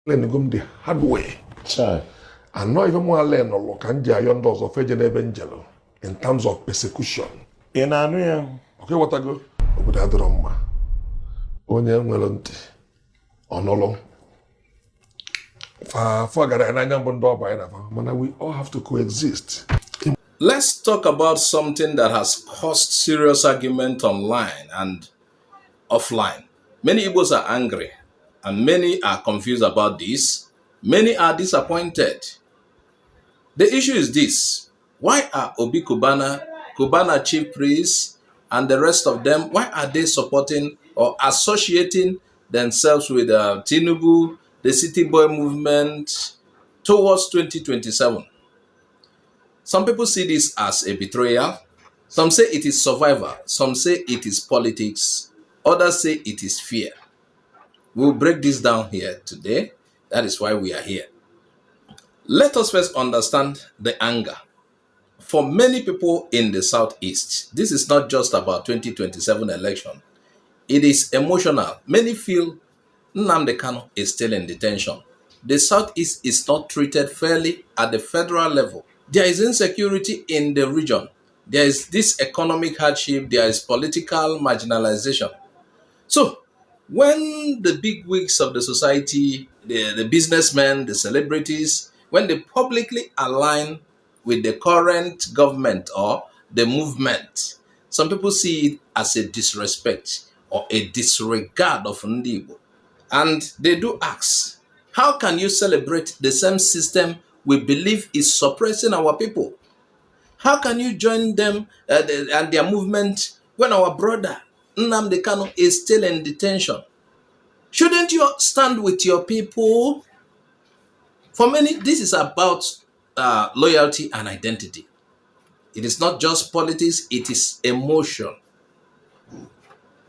learn go the hard way. And not even more learn or look and doors of evangel in terms of persecution. In Anuya. Okay, what I go? Obodo adịrọ mma. Onye nwere ntị ọnụlụ. For gara n'anya mbụ ndị ọba anyị na-afa, mana we all have to coexist. Let's talk about something that has caused serious argument online and offline. Many Igbos are angry and many are confused about this. Many are disappointed. The issue is this: why are Obi Cubana chief priests, and the rest of them, why are they supporting or associating themselves with Tinubu, the City Boy movement, towards 2027? Some people see this as a betrayal. Some say it is survival. Some say it is politics. Others say it is fear. We'll break this down here today. That is why we are here. Let us first understand the anger. For many people in the Southeast, this is not just about 2027 election. It is emotional. Many feel Nnamdi Kanu is still in detention. The Southeast is not treated fairly at the federal level. There is insecurity in the region. There is this economic hardship. There is political marginalization. So, when the big wigs of the society, the businessmen, the celebrities, when they publicly align with the current government or the movement, some people see it as a disrespect or a disregard of Ndibo. And they do ask, how can you celebrate the same system we believe is suppressing our people? How can you join them and their movement when our brother Nnamdi Kanu is still in detention? Shouldn't you stand with your people? For many, this is about loyalty and identity. It is not just politics, it is emotion.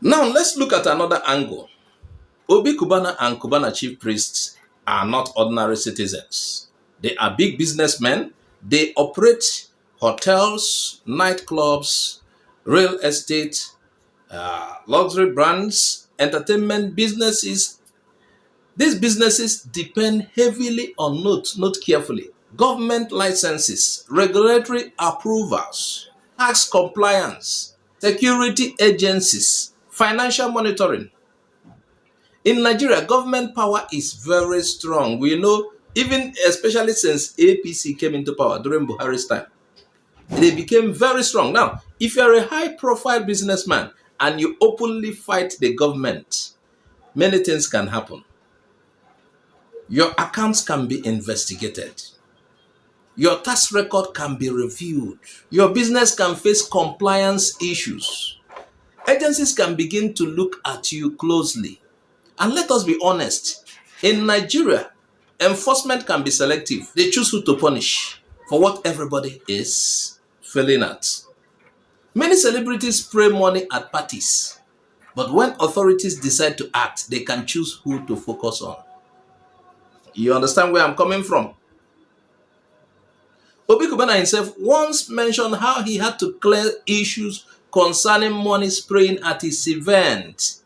Now, let's look at another angle. Obi Cubana and Cubana chief priests are not ordinary citizens. They are big businessmen. They operate hotels, nightclubs, real estate, luxury brands, entertainment businesses. These businesses depend heavily on, note carefully, government licenses, regulatory approvals, tax compliance, security agencies, financial monitoring. In Nigeria, government power is very strong. We know, even especially since APC came into power during Buhari's time, they became very strong. Now, if you're a high-profile businessman and you openly fight the government, many things can happen. Your accounts can be investigated. Your tax record can be reviewed. Your business can face compliance issues. Agencies can begin to look at you closely. And let us be honest, in Nigeria, enforcement can be selective. They choose who to punish for what everybody is failing at. Many celebrities spray money at parties, but when authorities decide to act, they can choose who to focus on. You understand where I'm coming from? Obi Cubana himself once mentioned how he had to clear issues concerning money spraying at his event.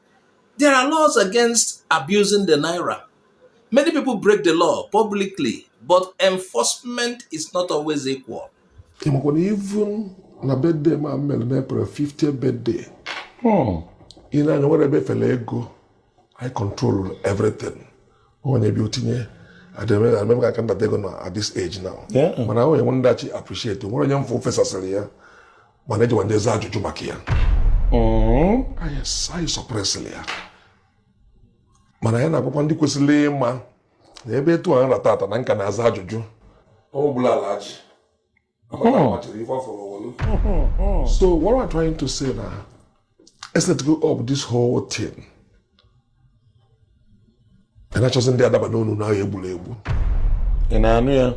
There are laws against abusing the naira. Many people break the law publicly, but enforcement is not always equal. Even na birthday ma mel na April 50th birthday. Ina na whatever fele go, I control everything. When you beauty, I remember I can't take on at this age now. Yeah. But I want that you appreciate. When you're professor Celia, manage one day za juju makia. I suppress Celia. Mana yana papa ndi kwesịrị ịma na ebe etu a nratata na nka na-aza ajụjụ ọ bụla alaji. So what am I trying to say now? Let's go up this whole thing. And I just ndị adaba n'onu na egbula egbu. In Anuya.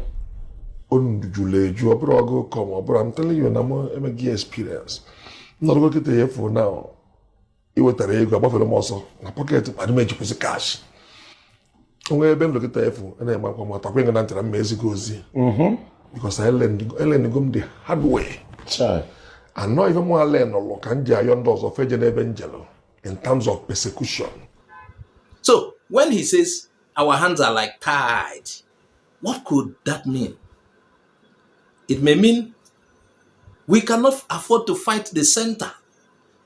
Ondujuleju obere ogo come obere. I'm telling you na mo emegi experience. Not go get here for now. Iwetara ego agbafere m ọsọ na pocket adị m ejikwụsị cash. Onwe ebe m lokịta efu na-eme akwa mata kwenye na ntị na mma ezigbo ozi. Because I learned the hard way. And not even more learn or can doors of evangel in terms of persecution. So when he says our hands are like tied. What could that mean? It may mean we cannot afford to fight the center.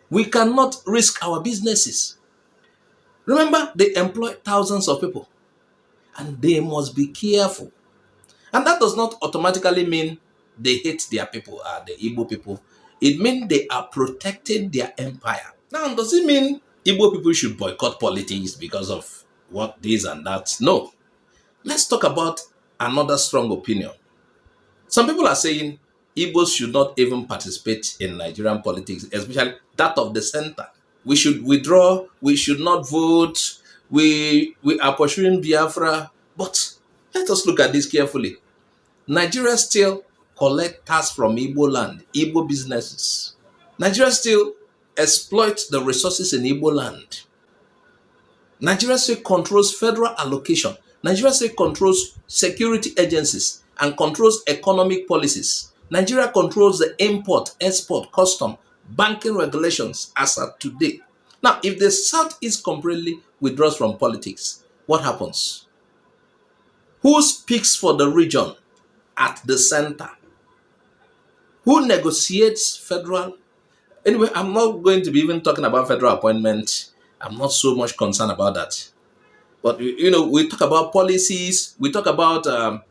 We cannot risk our businesses. Remember, they employ thousands of people and they must be careful. And that does not automatically mean they hate their people, the Igbo people. It means they are protecting their empire. Now, does it mean Igbo people should boycott politics because of what this and that? No. Let's talk about another strong opinion. Some people are saying Igbos should not even participate in Nigerian politics, especially that of the center. We should withdraw, we should not vote, we are pursuing Biafra. But let us look at this carefully. Nigeria still collect tax from Igbo land, Igbo businesses. Nigeria still exploit the resources in Igbo land. Nigeria still controls federal allocation. Nigeria still controls security agencies and controls economic policies. Nigeria controls the import, export, custom, banking regulations as of today. Now, if the Southeast completely withdraws from politics, what happens? Who speaks for the region at the center? Who negotiates federal? Anyway, I'm not going to be even talking about federal appointment. I'm not so much concerned about that. But, we talk about policies. We talk about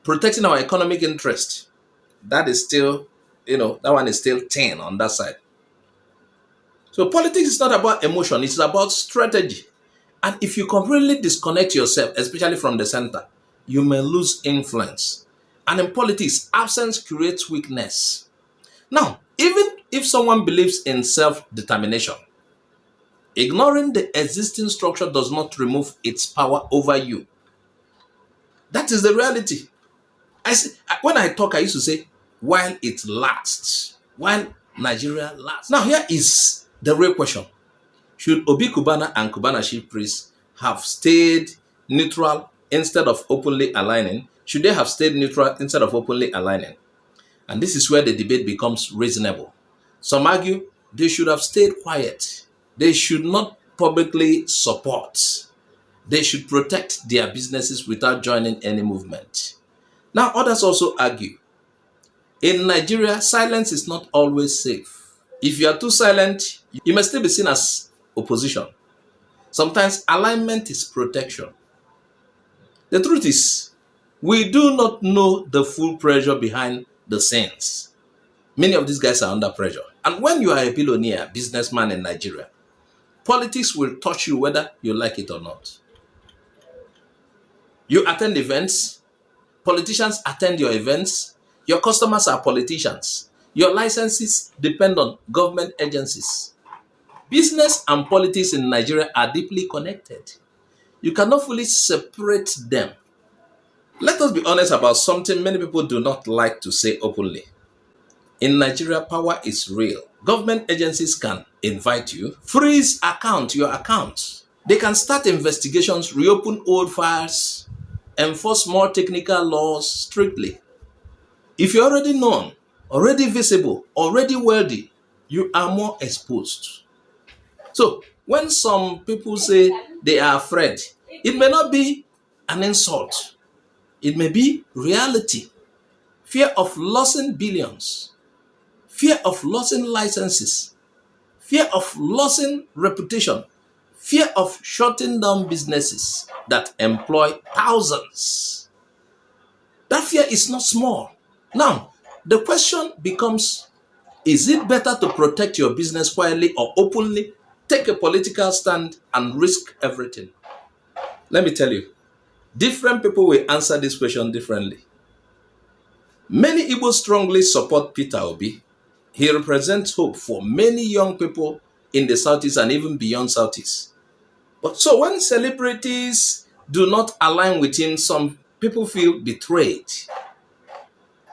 protecting our economic interest. That is still, that one is still 10 on that side. So politics is not about emotion. It's about strategy. And if you completely disconnect yourself, especially from the center, you may lose influence. And in politics, absence creates weakness. Now, even if someone believes in self-determination, ignoring the existing structure does not remove its power over you. That is the reality. When I talk, I used to say, while it lasts, while Nigeria lasts. Now, here is the real question. Should Obi Kubana and Kubana chief priests have stayed neutral instead of openly aligning? Should they have stayed neutral instead of openly aligning? And this is where the debate becomes reasonable. Some argue they should have stayed quiet. They should not publicly support. They should protect their businesses without joining any movement. Now, others also argue, in Nigeria, silence is not always safe. If you are too silent, you may still be seen as opposition. Sometimes alignment is protection. The truth is, we do not know the full pressure behind the scenes. Many of these guys are under pressure. And when you are a billionaire, businessman in Nigeria, politics will touch you whether you like it or not. You attend events, politicians attend your events, your customers are politicians, your licenses depend on government agencies. Business and politics in Nigeria are deeply connected. You cannot fully separate them. Let us be honest about something many people do not like to say openly. In Nigeria, power is real. Government agencies can invite you, freeze your account. They can start investigations, reopen old files, enforce more technical laws strictly. If you're already known, already visible, already wealthy, you are more exposed. So when some people say they are afraid, it may not be an insult. It may be reality. Fear of losing billions, fear of losing licenses, fear of losing reputation, fear of shutting down businesses that employ thousands. That fear is not small. Now, the question becomes, is it better to protect your business quietly or openly, take a political stand and risk everything? Let me tell you, different people will answer this question differently. Many Igbos strongly support Peter Obi. He represents hope for many young people in the Southeast and even beyond Southeast. But so when celebrities do not align with him, some people feel betrayed.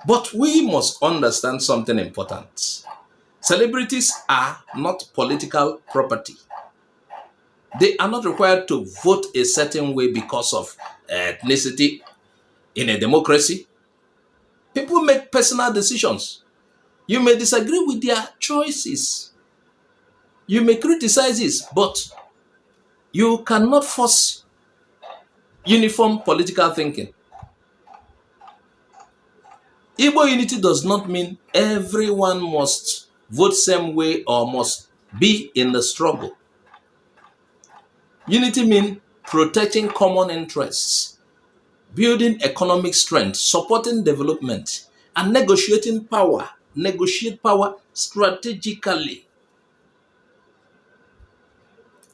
But we must understand something important. Celebrities are not political property. They are not required to vote a certain way because of ethnicity. In a democracy, people make personal decisions. You may disagree with their choices. You may criticize this, but you cannot force uniform political thinking. Igbo unity does not mean everyone must vote same way or must be in the struggle. Unity means protecting common interests, building economic strength, supporting development, and negotiating power. Negotiate power strategically.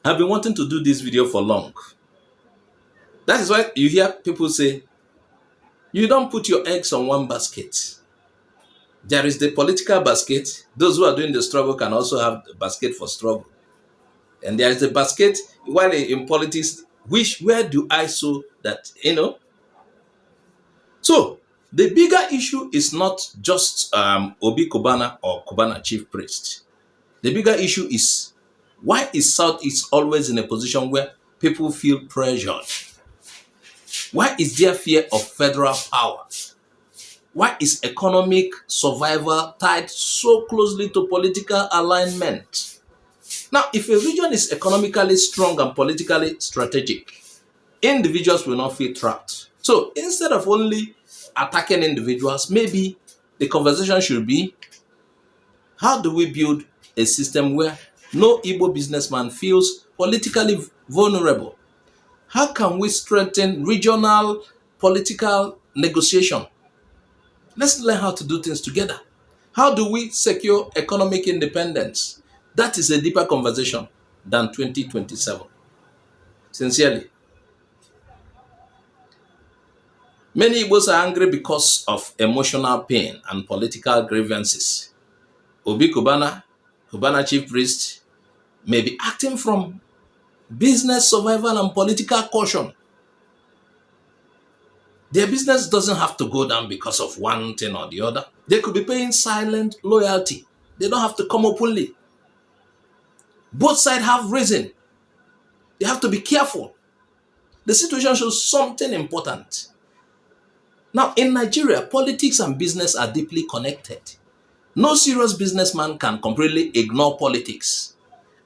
I've been wanting to do this video for long. That is why you hear people say, you don't put your eggs on one basket. There is the political basket. Those who are doing the struggle can also have the basket for struggle. And there is the basket, while in politics, where do I sow that, So, the bigger issue is not just Obi Kubana or Kubana chief priest. The bigger issue is, why is Southeast always in a position where people feel pressured? Why is there fear of federal power? Why is economic survival tied so closely to political alignment? Now, if a region is economically strong and politically strategic, individuals will not feel trapped. So instead of only attacking individuals, maybe the conversation should be, how do we build a system where no Igbo businessman feels politically vulnerable? How can we strengthen regional political negotiation? Let's learn how to do things together. How do we secure economic independence? That is a deeper conversation than 2027. Sincerely. Many Igbos are angry because of emotional pain and political grievances. Obi Kubana, Kubana chief priest, may be acting from business survival and political caution. Their business doesn't have to go down because of one thing or the other. They could be paying silent loyalty. They don't have to come openly. Both sides have reason. They have to be careful. The situation shows something important. Now, in Nigeria, politics and business are deeply connected. No serious businessman can completely ignore politics,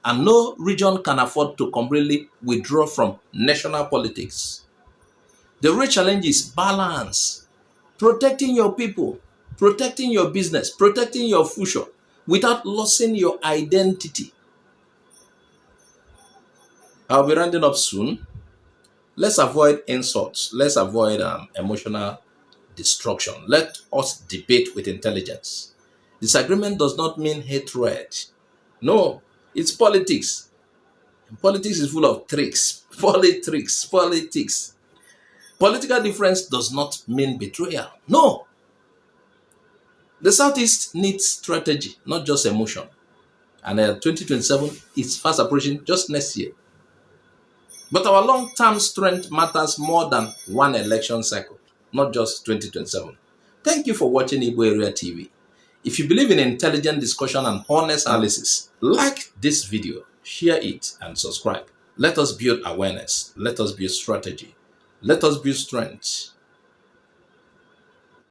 and no region can afford to completely withdraw from national politics. The real challenge is balance, protecting your people, protecting your business, protecting your future without losing your identity. I'll be rounding up soon. Let's avoid insults. Let's avoid emotional destruction. Let us debate with intelligence. Disagreement does not mean hatred. No, it's politics. Politics is full of tricks. Politics. Political difference does not mean betrayal. No. The Southeast needs strategy, not just emotion. And 2027 is fast approaching, just next year. But our long-term strength matters more than one election cycle, not just 2027. Thank you for watching Igbo Area TV. If you believe in intelligent discussion and honest analysis, like this video, share it, and subscribe. Let us build awareness. Let us build strategy. Let us build strength.